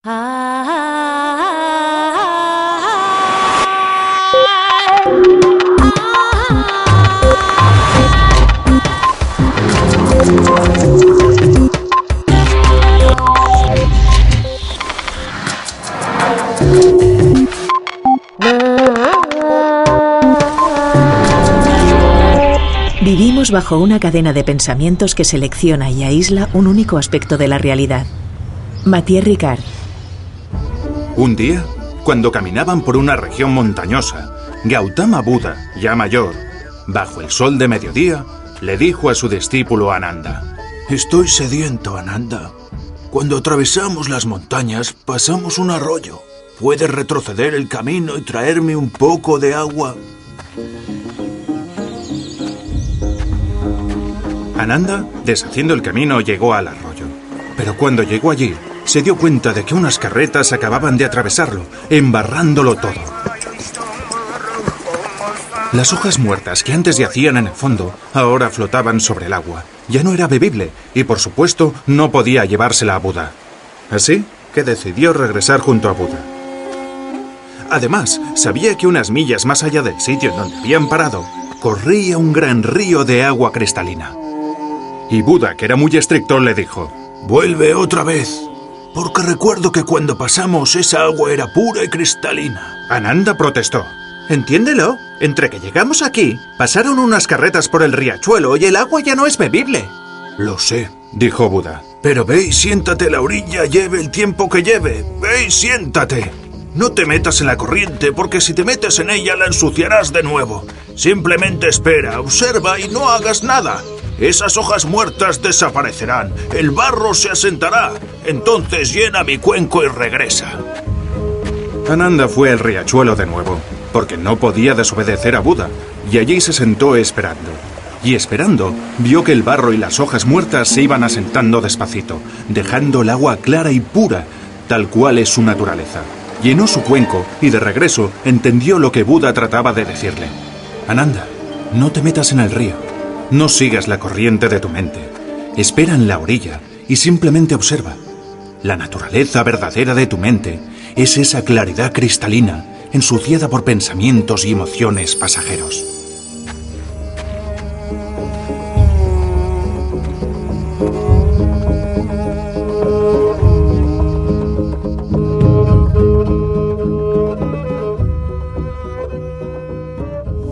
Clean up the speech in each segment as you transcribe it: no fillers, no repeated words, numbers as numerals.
Vivimos bajo una cadena de pensamientos que selecciona y aísla un único aspecto de la realidad. Mathieu Ricard. Un día, cuando caminaban por una región montañosa, Gautama Buda, ya mayor, bajo el sol de mediodía, le dijo a su discípulo Ananda: Estoy sediento, Ananda. Cuando atravesamos las montañas, pasamos un arroyo. ¿Puedes retroceder el camino y traerme un poco de agua? Ananda, deshaciendo el camino, llegó al arroyo. Pero cuando llegó allí, se dio cuenta de que unas carretas acababan de atravesarlo, embarrándolo todo. Las hojas muertas que antes yacían en el fondo, ahora flotaban sobre el agua. Ya no era bebible y, por supuesto, no podía llevársela a Buda. Así que decidió regresar junto a Buda. Además, sabía que unas millas más allá del sitio en donde habían parado, corría un gran río de agua cristalina. Y Buda, que era muy estricto, le dijo: Vuelve otra vez, porque recuerdo que cuando pasamos esa agua era pura y cristalina. Ananda protestó: Entiéndelo, entre que llegamos aquí, pasaron unas carretas por el riachuelo y el agua ya no es bebible. Lo sé, dijo Buda. Pero ve y siéntate a la orilla, lleve el tiempo que lleve. Ve y siéntate. No te metas en la corriente, porque si te metes en ella la ensuciarás de nuevo. Simplemente espera, observa y no hagas nada. Esas hojas muertas desaparecerán, el barro se asentará. Entonces llena mi cuenco y regresa. Ananda fue al riachuelo de nuevo, porque no podía desobedecer a Buda, y allí se sentó esperando. Y esperando, vio que el barro y las hojas muertas se iban asentando despacito, dejando el agua clara y pura, tal cual es su naturaleza. Llenó su cuenco y de regreso entendió lo que Buda trataba de decirle. Ananda, no te metas en el río. No sigas la corriente de tu mente. Espera en la orilla y simplemente observa. La naturaleza verdadera de tu mente es esa claridad cristalina, ensuciada por pensamientos y emociones pasajeros.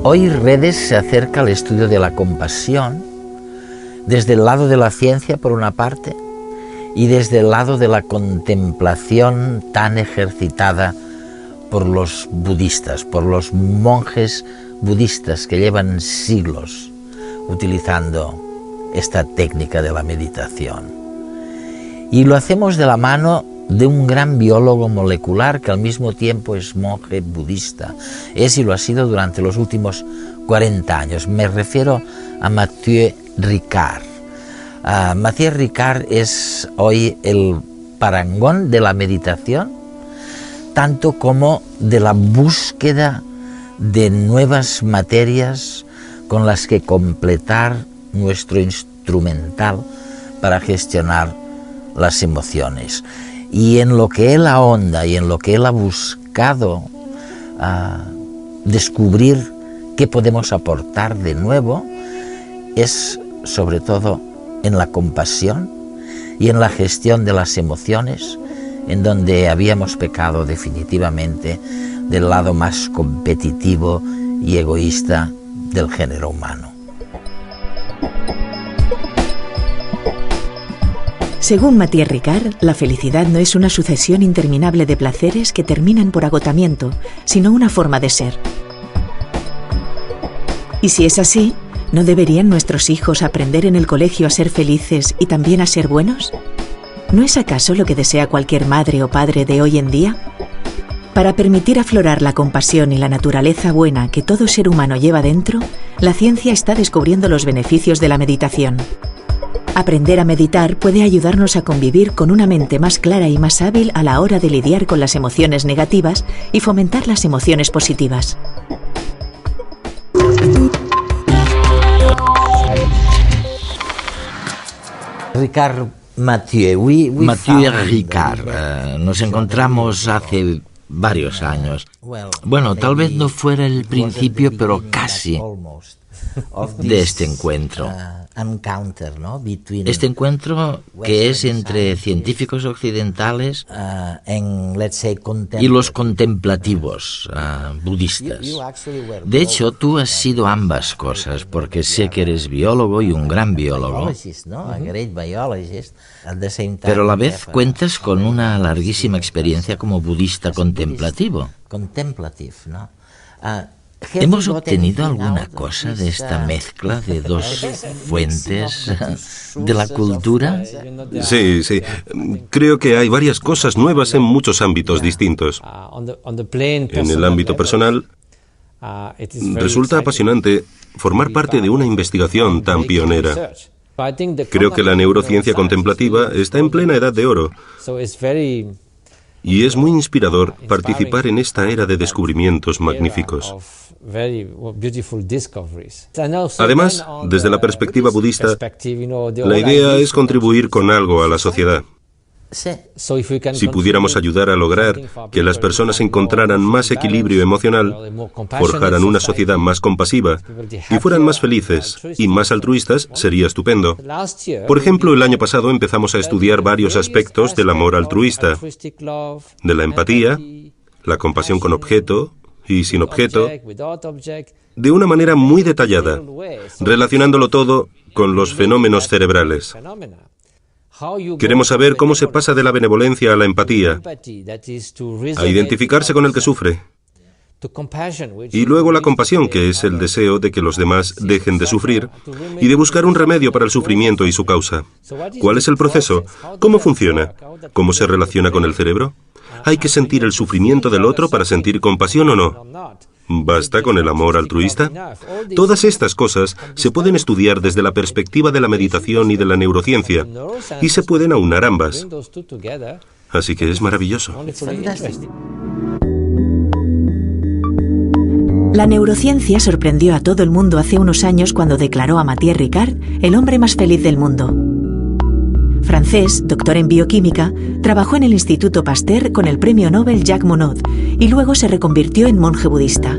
Hoy Redes se acerca al estudio de la compasión desde el lado de la ciencia, por una parte, y desde el lado de la contemplación tan ejercitada por los budistas, por los monjes budistas que llevan siglos utilizando esta técnica de la meditación. Y lo hacemos de la mano de un gran biólogo molecular que al mismo tiempo es monje budista. Es y lo ha sido durante los últimos 40 años. Me refiero a Mathieu Ricard. Mathieu Ricard es hoy el parangón de la meditación, tanto como de la búsqueda de nuevas materias con las que completar nuestro instrumental para gestionar las emociones. Y en lo que él ahonda y en lo que él ha buscado descubrir qué podemos aportar de nuevo es sobre todo en la compasión y en la gestión de las emociones, en donde habíamos pecado definitivamente del lado más competitivo y egoísta del género humano. Según Mathieu Ricard, la felicidad no es una sucesión interminable de placeres que terminan por agotamiento, sino una forma de ser. Y si es así, ¿no deberían nuestros hijos aprender en el colegio a ser felices y también a ser buenos? ¿No es acaso lo que desea cualquier madre o padre de hoy en día? Para permitir aflorar la compasión y la naturaleza buena que todo ser humano lleva dentro, la ciencia está descubriendo los beneficios de la meditación. Aprender a meditar puede ayudarnos a convivir con una mente más clara y más hábil a la hora de lidiar con las emociones negativas y fomentar las emociones positivas. Ricard, Mathieu Ricard. Nos encontramos hace varios años. Bueno, tal vez no fuera el principio, pero casi, de este encuentro. Este encuentro que es entre científicos occidentales y los contemplativos budistas. De hecho, tú has sido ambas cosas, porque sé que eres biólogo y un gran biólogo, pero a la vez cuentas con una larguísima experiencia como budista contemplativo. ¿Hemos obtenido alguna cosa de esta mezcla de dos fuentes de la cultura? Sí. Creo que hay varias cosas nuevas en muchos ámbitos distintos. En el ámbito personal, resulta apasionante formar parte de una investigación tan pionera. Creo que la neurociencia contemplativa está en plena edad de oro. Y es muy inspirador participar en esta era de descubrimientos magníficos. Además, desde la perspectiva budista, la idea es contribuir con algo a la sociedad. Si pudiéramos ayudar a lograr que las personas encontraran más equilibrio emocional, forjaran una sociedad más compasiva y fueran más felices y más altruistas, sería estupendo. Por ejemplo, el año pasado empezamos a estudiar varios aspectos del amor altruista, de la empatía, la compasión con objeto y sin objeto, de una manera muy detallada, relacionándolo todo con los fenómenos cerebrales. Queremos saber cómo se pasa de la benevolencia a la empatía, a identificarse con el que sufre, y luego la compasión, que es el deseo de que los demás dejen de sufrir y de buscar un remedio para el sufrimiento y su causa. ¿Cuál es el proceso? ¿Cómo funciona? ¿Cómo se relaciona con el cerebro? ¿Hay que sentir el sufrimiento del otro para sentir compasión o no? ¿Basta con el amor altruista? Todas estas cosas se pueden estudiar desde la perspectiva de la meditación y de la neurociencia, y se pueden aunar ambas. Así que es maravilloso. La neurociencia sorprendió a todo el mundo hace unos años cuando declaró a Mathieu Ricard el hombre más feliz del mundo. Francés, doctor en bioquímica, trabajó en el Instituto Pasteur con el premio Nobel Jacques Monod y luego se reconvirtió en monje budista.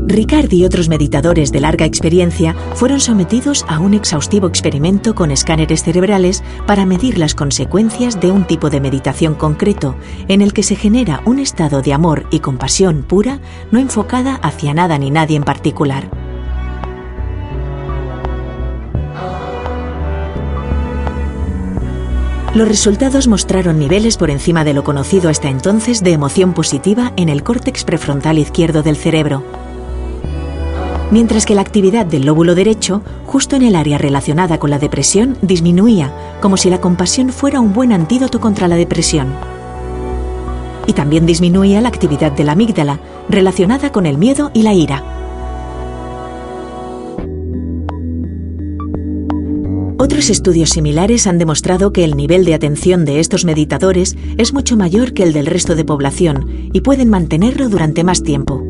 Ricard y otros meditadores de larga experiencia fueron sometidos a un exhaustivo experimento con escáneres cerebrales para medir las consecuencias de un tipo de meditación concreto en el que se genera un estado de amor y compasión pura, no enfocada hacia nada ni nadie en particular. Los resultados mostraron niveles por encima de lo conocido hasta entonces de emoción positiva en el córtex prefrontal izquierdo del cerebro, mientras que la actividad del lóbulo derecho, justo en el área relacionada con la depresión, disminuía, como si la compasión fuera un buen antídoto contra la depresión. Y también disminuía la actividad de la amígdala, relacionada con el miedo y la ira. Otros estudios similares han demostrado que el nivel de atención de estos meditadores es mucho mayor que el del resto de población y pueden mantenerlo durante más tiempo.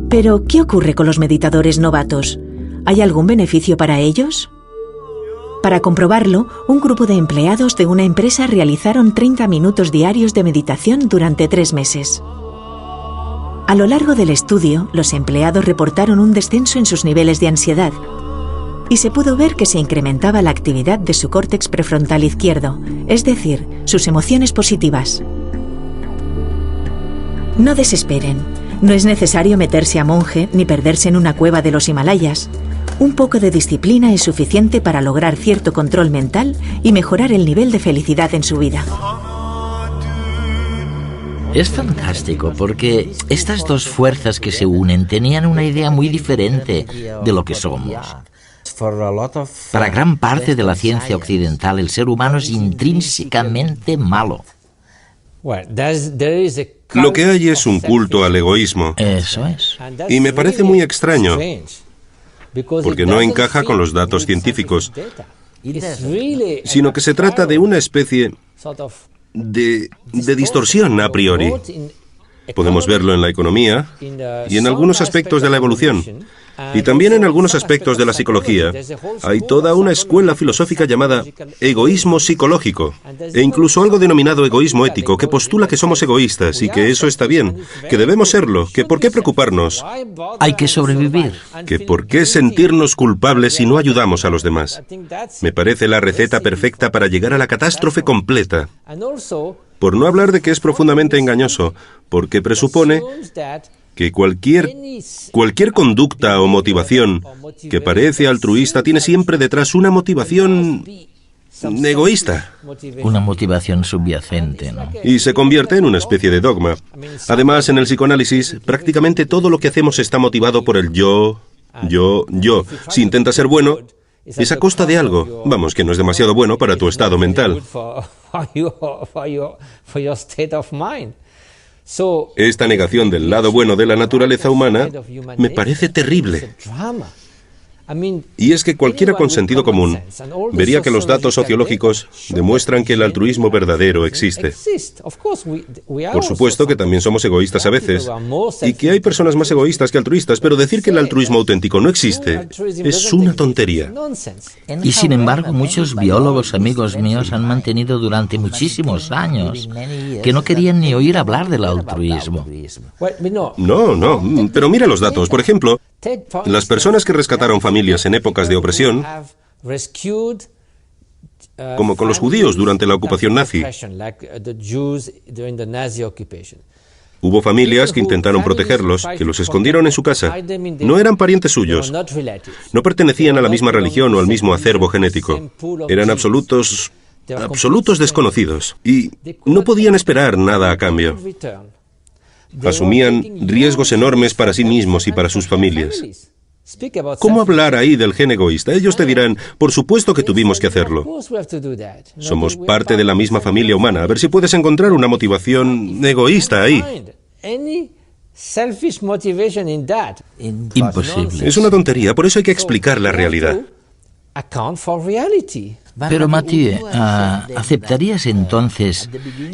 Pero, ¿qué ocurre con los meditadores novatos? ¿Hay algún beneficio para ellos? Para comprobarlo, un grupo de empleados de una empresa realizaron 30 minutos diarios de meditación durante 3 meses. A lo largo del estudio, los empleados reportaron un descenso en sus niveles de ansiedad y se pudo ver que se incrementaba la actividad de su córtex prefrontal izquierdo, es decir, sus emociones positivas. No desesperen. No es necesario meterse a monje ni perderse en una cueva de los Himalayas. Un poco de disciplina es suficiente para lograr cierto control mental y mejorar el nivel de felicidad en su vida. Es fantástico porque estas dos fuerzas que se unen tenían una idea muy diferente de lo que somos. Para gran parte de la ciencia occidental, el ser humano es intrínsecamente malo. Lo que hay es un culto al egoísmo. Eso es. Y me parece muy extraño, porque no encaja con los datos científicos, sino que se trata de una especie de distorsión a priori. Podemos verlo en la economía y en algunos aspectos de la evolución. Y también en algunos aspectos de la psicología hay toda una escuela filosófica llamada egoísmo psicológico, e incluso algo denominado egoísmo ético, que postula que somos egoístas y que eso está bien, que debemos serlo, que por qué preocuparnos, Hay que sobrevivir. que por qué sentirnos culpables si no ayudamos a los demás. Me parece la receta perfecta para llegar a la catástrofe completa. Por no hablar de que es profundamente engañoso, porque presupone que cualquier conducta o motivación que parece altruista tiene siempre detrás una motivación egoísta. Una motivación subyacente, ¿no? Y se convierte en una especie de dogma. Además, en el psicoanálisis, prácticamente todo lo que hacemos está motivado por el yo. Si intenta ser bueno, es a costa de algo. Vamos, que no es demasiado bueno para tu estado mental. Esta negación del lado bueno de la naturaleza humana me parece terrible. Y es que cualquiera con sentido común vería que los datos sociológicos demuestran que el altruismo verdadero existe. Por supuesto que también somos egoístas a veces, y que hay personas más egoístas que altruistas, pero decir que el altruismo auténtico no existe es una tontería. Y sin embargo, muchos biólogos amigos míos han mantenido durante muchísimos años que no querían ni oír hablar del altruismo. No, pero mira los datos. Por ejemplo, las personas que rescataron familias en épocas de opresión, como con los judíos durante la ocupación nazi. Hubo familias que intentaron protegerlos, que los escondieron en su casa. No eran parientes suyos. No pertenecían a la misma religión o al mismo acervo genético. Eran absolutos desconocidos. Y no podían esperar nada a cambio. Asumían riesgos enormes para sí mismos y para sus familias. ¿Cómo hablar ahí del gen egoísta? Ellos te dirán, por supuesto que tuvimos que hacerlo. Somos parte de la misma familia humana. A ver si puedes encontrar una motivación egoísta ahí. Imposible. Es una tontería, por eso hay que explicar la realidad. Pero Mathieu, ¿aceptarías entonces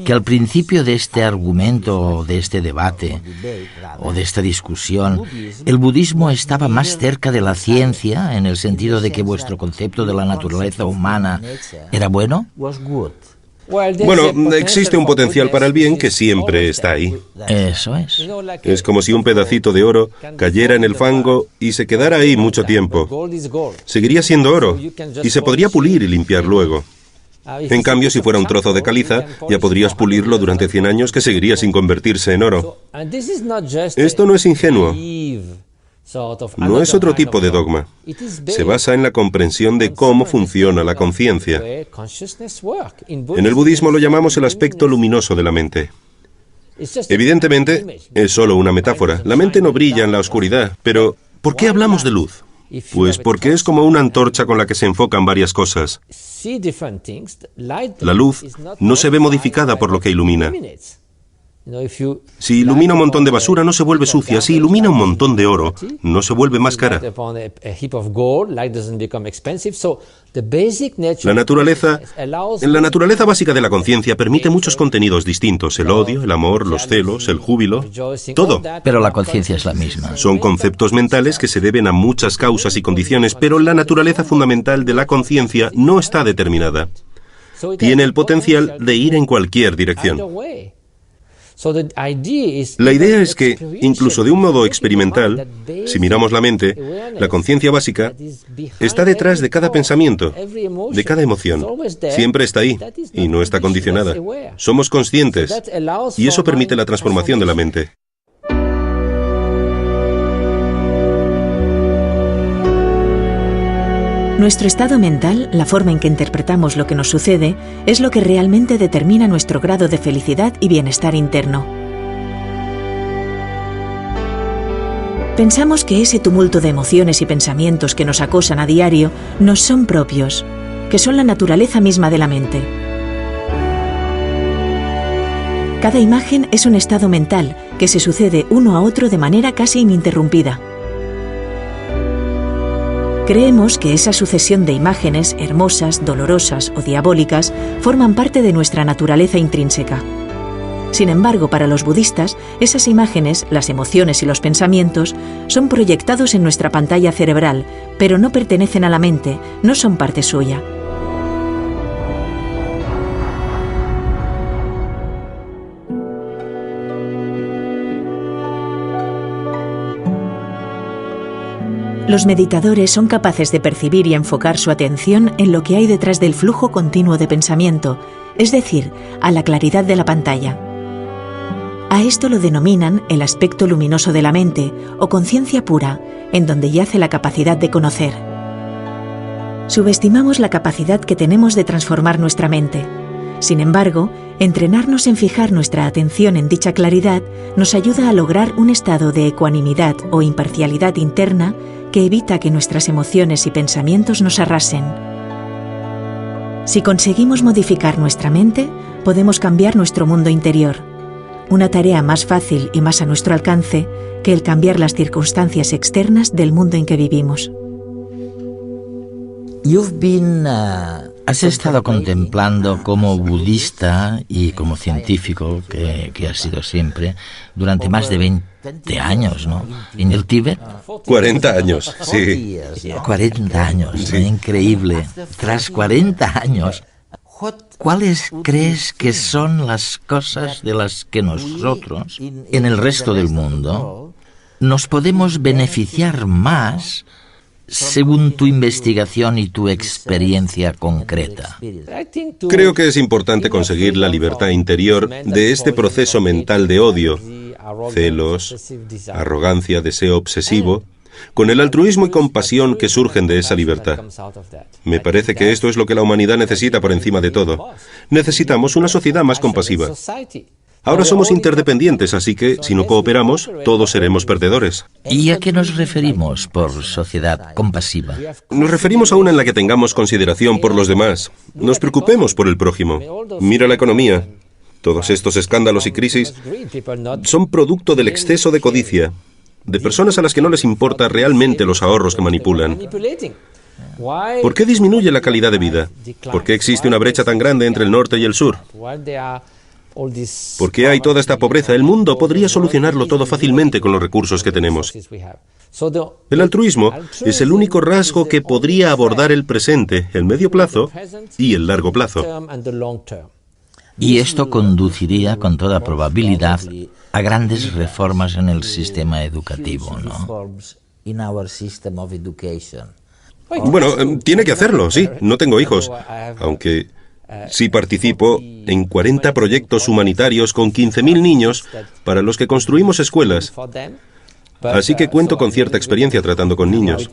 que al principio de este argumento, de este debate, o de esta discusión, el budismo estaba más cerca de la ciencia, en el sentido de que vuestro concepto de la naturaleza humana era bueno? Bueno, existe un potencial para el bien que siempre está ahí. Eso es. Es como si un pedacito de oro cayera en el fango y se quedara ahí mucho tiempo. Seguiría siendo oro y se podría pulir y limpiar luego. En cambio, si fuera un trozo de caliza, ya podrías pulirlo durante 100 años que seguiría sin convertirse en oro. Esto no es ingenuo. No es otro tipo de dogma. Se basa en la comprensión de cómo funciona la conciencia. En el budismo lo llamamos el aspecto luminoso de la mente. Evidentemente, es solo una metáfora. La mente no brilla en la oscuridad, pero ¿por qué hablamos de luz? Pues porque es como una antorcha con la que se enfocan varias cosas. La luz no se ve modificada por lo que ilumina. Si ilumina un montón de basura, no se vuelve sucia. Si ilumina un montón de oro, no se vuelve más cara. La naturaleza básica de la conciencia permite muchos contenidos distintos: el odio, el amor, los celos, el júbilo, todo. Pero la conciencia es la misma. Son conceptos mentales que se deben a muchas causas y condiciones, pero la naturaleza fundamental de la conciencia no está determinada. Tiene el potencial de ir en cualquier dirección. La idea es que, incluso de un modo experimental, si miramos la mente, la conciencia básica está detrás de cada pensamiento, de cada emoción. Siempre está ahí y no está condicionada. Somos conscientes y eso permite la transformación de la mente. Nuestro estado mental, la forma en que interpretamos lo que nos sucede, es lo que realmente determina nuestro grado de felicidad y bienestar interno. Pensamos que ese tumulto de emociones y pensamientos que nos acosan a diario nos son propios, que son la naturaleza misma de la mente. Cada imagen es un estado mental que se sucede uno a otro de manera casi ininterrumpida. Creemos que esa sucesión de imágenes, hermosas, dolorosas o diabólicas, forman parte de nuestra naturaleza intrínseca. Sin embargo, para los budistas, esas imágenes, las emociones y los pensamientos son proyectados en nuestra pantalla cerebral, pero no pertenecen a la mente, no son parte suya. Los meditadores son capaces de percibir y enfocar su atención en lo que hay detrás del flujo continuo de pensamiento, es decir, a la claridad de la pantalla. A esto lo denominan el aspecto luminoso de la mente o conciencia pura, en donde yace la capacidad de conocer. Subestimamos la capacidad que tenemos de transformar nuestra mente. Sin embargo, entrenarnos en fijar nuestra atención en dicha claridad nos ayuda a lograr un estado de ecuanimidad o imparcialidad interna que evita que nuestras emociones y pensamientos nos arrasen. Si conseguimos modificar nuestra mente, podemos cambiar nuestro mundo interior. Una tarea más fácil y más a nuestro alcance que el cambiar las circunstancias externas del mundo en que vivimos. Has estado contemplando como budista y como científico, que has sido siempre, durante más de 20 años, ¿no? ¿En el Tíbet? 40 años, sí. 40 años, sí. Increíble. Tras 40 años, ¿cuáles crees que son las cosas de las que nosotros, en el resto del mundo, nos podemos beneficiar más según tu investigación y tu experiencia concreta? Creo que es importante conseguir la libertad interior de este proceso mental de odio, celos, arrogancia, deseo obsesivo, con el altruismo y compasión que surgen de esa libertad. Me parece que esto es lo que la humanidad necesita por encima de todo. Necesitamos una sociedad más compasiva. Ahora somos interdependientes, así que, si no cooperamos, todos seremos perdedores. ¿Y a qué nos referimos por sociedad compasiva? Nos referimos a una en la que tengamos consideración por los demás. Nos preocupemos por el prójimo. Mira la economía. Todos estos escándalos y crisis son producto del exceso de codicia, de personas a las que no les importa realmente los ahorros que manipulan. ¿Por qué disminuye la calidad de vida? ¿Por qué existe una brecha tan grande entre el norte y el sur? ¿Por qué hay toda esta pobreza? El mundo podría solucionarlo todo fácilmente con los recursos que tenemos. El altruismo es el único rasgo que podría abordar el presente, el medio plazo y el largo plazo. Y esto conduciría, con toda probabilidad, a grandes reformas en el sistema educativo, ¿no? Bueno, tiene que hacerlo, sí. No tengo hijos, aunque sí participo en 40 proyectos humanitarios con 15.000 niños para los que construimos escuelas. Así que cuento con cierta experiencia tratando con niños.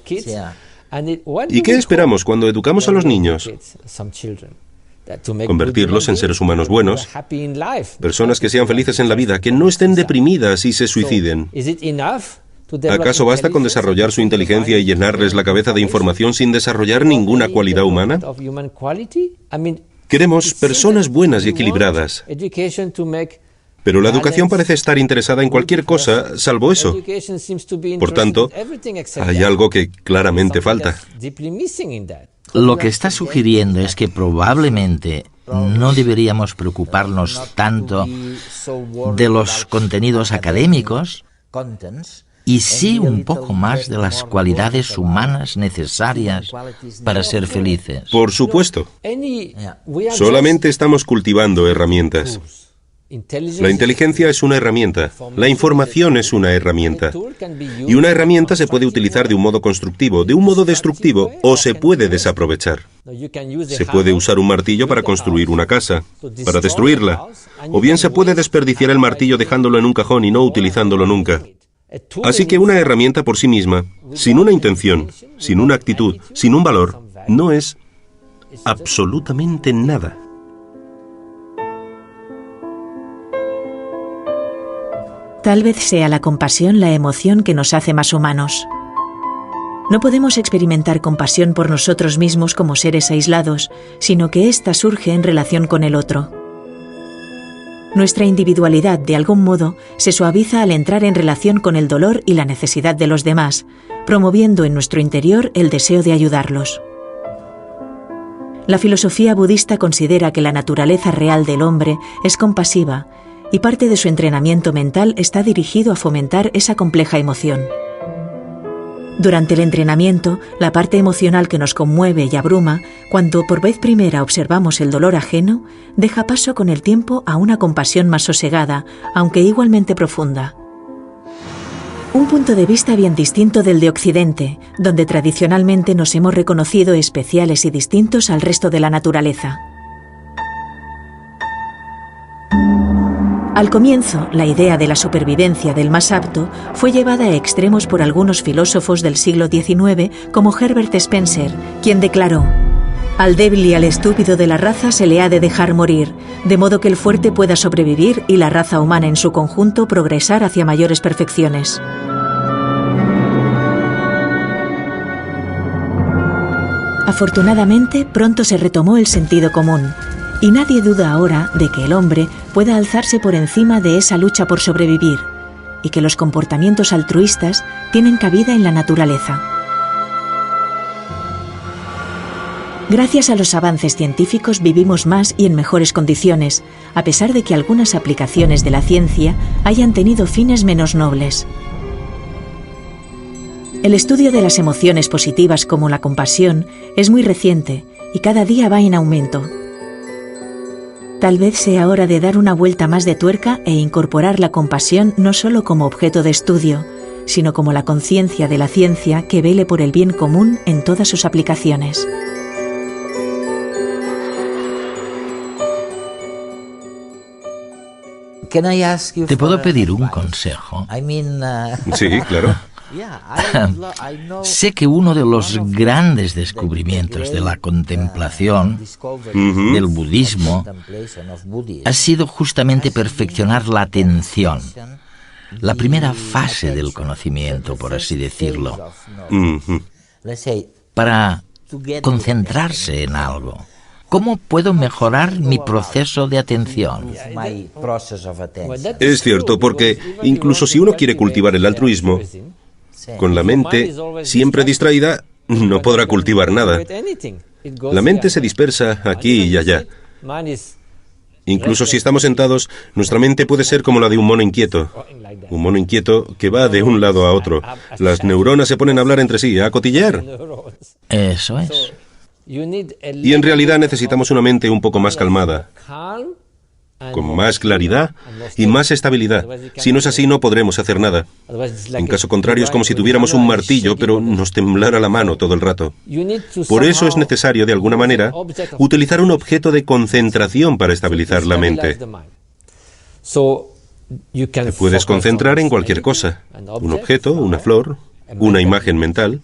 ¿Y qué esperamos cuando educamos a los niños? Convertirlos en seres humanos buenos, personas que sean felices en la vida, que no estén deprimidas y se suiciden. ¿Acaso basta con desarrollar su inteligencia y llenarles la cabeza de información sin desarrollar ninguna cualidad humana? Queremos personas buenas y equilibradas. Pero la educación parece estar interesada en cualquier cosa, salvo eso. Por tanto, hay algo que claramente falta. Lo que está sugiriendo es que probablemente no deberíamos preocuparnos tanto de los contenidos académicos y sí un poco más de las cualidades humanas necesarias para ser felices. Por supuesto. Solamente estamos cultivando herramientas. La inteligencia es una herramienta, la información es una herramienta. Y una herramienta se puede utilizar de un modo constructivo, de un modo destructivo, o se puede desaprovechar. Se puede usar un martillo para construir una casa, para destruirla. O bien se puede desperdiciar el martillo dejándolo en un cajón y no utilizándolo nunca. Así que una herramienta por sí misma, sin una intención, sin una actitud, sin un valor, no es absolutamente nada. Tal vez sea la compasión la emoción que nos hace más humanos. No podemos experimentar compasión por nosotros mismos como seres aislados, sino que ésta surge en relación con el otro. Nuestra individualidad, de algún modo, se suaviza al entrar en relación con el dolor y la necesidad de los demás, promoviendo en nuestro interior el deseo de ayudarlos. La filosofía budista considera que la naturaleza real del hombre es compasiva, y parte de su entrenamiento mental está dirigido a fomentar esa compleja emoción. Durante el entrenamiento, la parte emocional que nos conmueve y abruma, cuando por vez primera observamos el dolor ajeno, deja paso con el tiempo a una compasión más sosegada, aunque igualmente profunda. Un punto de vista bien distinto del de Occidente, donde tradicionalmente nos hemos reconocido especiales y distintos al resto de la naturaleza. Al comienzo, la idea de la supervivencia del más apto fue llevada a extremos por algunos filósofos del siglo XIX como Herbert Spencer, quien declaró: «Al débil y al estúpido de la raza se le ha de dejar morir, de modo que el fuerte pueda sobrevivir y la raza humana en su conjunto progresar hacia mayores perfecciones». Afortunadamente, pronto se retomó el sentido común, y nadie duda ahora de que el hombre pueda alzarse por encima de esa lucha por sobrevivir, y que los comportamientos altruistas tienen cabida en la naturaleza. Gracias a los avances científicos vivimos más y en mejores condiciones, a pesar de que algunas aplicaciones de la ciencia hayan tenido fines menos nobles. El estudio de las emociones positivas como la compasión es muy reciente y cada día va en aumento. Tal vez sea hora de dar una vuelta más de tuerca e incorporar la compasión no solo como objeto de estudio, sino como la conciencia de la ciencia que vele por el bien común en todas sus aplicaciones. ¿Te puedo pedir un consejo? Sí, claro. Sé que uno de los grandes descubrimientos de la contemplación, del budismo, ha sido justamente perfeccionar la atención, la primera fase del conocimiento, por así decirlo, para concentrarse en algo. ¿Cómo puedo mejorar mi proceso de atención? Es cierto, porque incluso si uno quiere cultivar el altruismo, con la mente siempre distraída, no podrá cultivar nada. La mente se dispersa aquí y allá. Incluso si estamos sentados, nuestra mente puede ser como la de un mono inquieto. Un mono inquieto que va de un lado a otro. Las neuronas se ponen a hablar entre sí, a cotillear. Eso es. Y en realidad necesitamos una mente un poco más calmada, con más claridad y más estabilidad. Si no es así, no podremos hacer nada. En caso contrario, es como si tuviéramos un martillo, pero nos temblara la mano todo el rato. Por eso es necesario, de alguna manera, utilizar un objeto de concentración para estabilizar la mente. Te puedes concentrar en cualquier cosa. Un objeto, una flor, una imagen mental.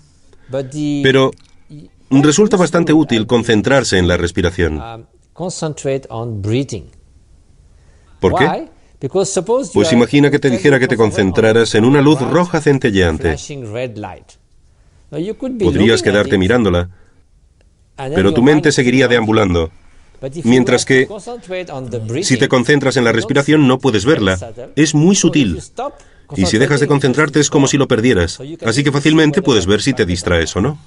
Pero resulta bastante útil concentrarse en la respiración. ¿Por qué? Pues imagina que te dijera que te concentraras en una luz roja centelleante. Podrías quedarte mirándola, pero tu mente seguiría deambulando. Mientras que, si te concentras en la respiración, no puedes verla. Es muy sutil. Y si dejas de concentrarte, es como si lo perdieras. Así que fácilmente puedes ver si te distraes o no.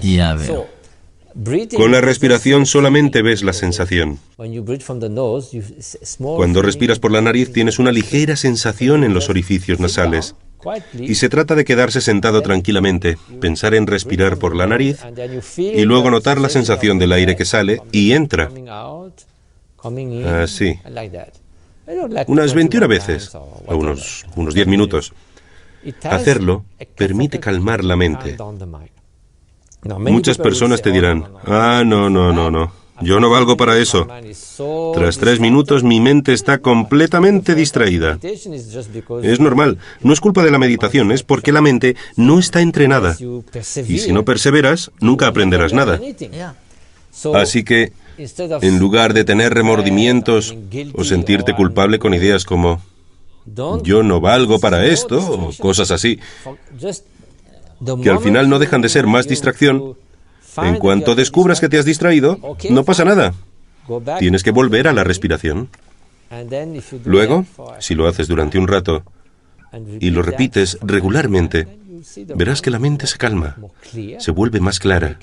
Ya veo. Con la respiración solamente ves la sensación. Cuando respiras por la nariz tienes una ligera sensación en los orificios nasales. Y se trata de quedarse sentado tranquilamente, pensar en respirar por la nariz y luego notar la sensación del aire que sale y entra. Así. Unas 21 veces, o unos 10 minutos. Hacerlo permite calmar la mente. Muchas personas te dirán, no, yo no valgo para eso. Tras 3 minutos mi mente está completamente distraída. Es normal, no es culpa de la meditación, es porque la mente no está entrenada. Y si no perseveras, nunca aprenderás nada. Así que, en lugar de tener remordimientos o sentirte culpable con ideas como, yo no valgo para esto, o cosas así, que al final no dejan de ser más distracción, en cuanto descubras que te has distraído, no pasa nada. Tienes que volver a la respiración. Luego, si lo haces durante un rato y lo repites regularmente, verás que la mente se calma, se vuelve más clara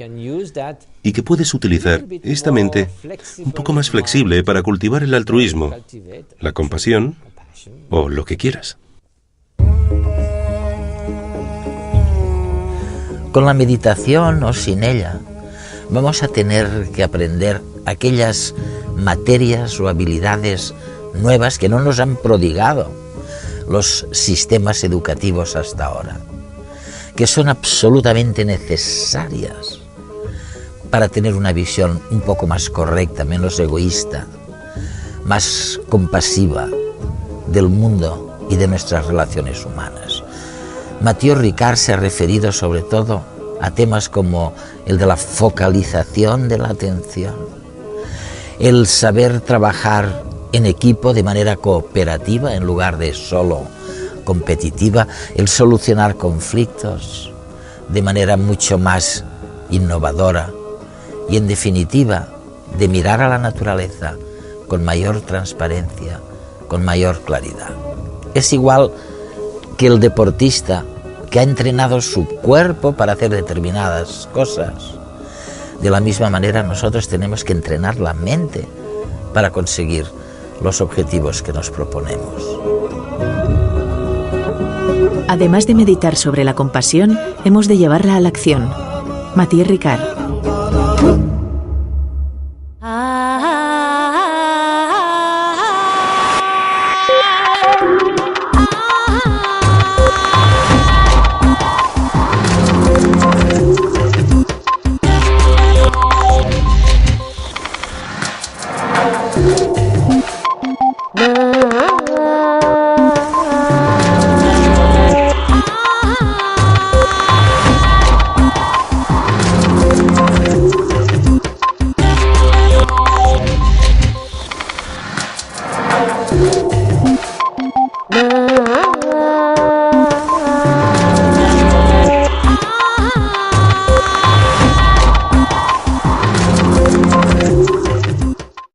y que puedes utilizar esta mente un poco más flexible para cultivar el altruismo, la compasión o lo que quieras. Con la meditación o sin ella, vamos a tener que aprender aquellas materias o habilidades nuevas que no nos han prodigado los sistemas educativos hasta ahora, que son absolutamente necesarias para tener una visión un poco más correcta, menos egoísta, más compasiva del mundo y de nuestras relaciones humanas. Mathieu Ricard se ha referido sobre todo a temas como el de la focalización de la atención, el saber trabajar en equipo de manera cooperativa en lugar de solo competitiva, el solucionar conflictos de manera mucho más innovadora y, en definitiva, de mirar a la naturaleza con mayor transparencia, con mayor claridad. Es igual que el deportista que ha entrenado su cuerpo para hacer determinadas cosas. De la misma manera, nosotros tenemos que entrenar la mente para conseguir los objetivos que nos proponemos. Además de meditar sobre la compasión, hemos de llevarla a la acción. Mathieu Ricard.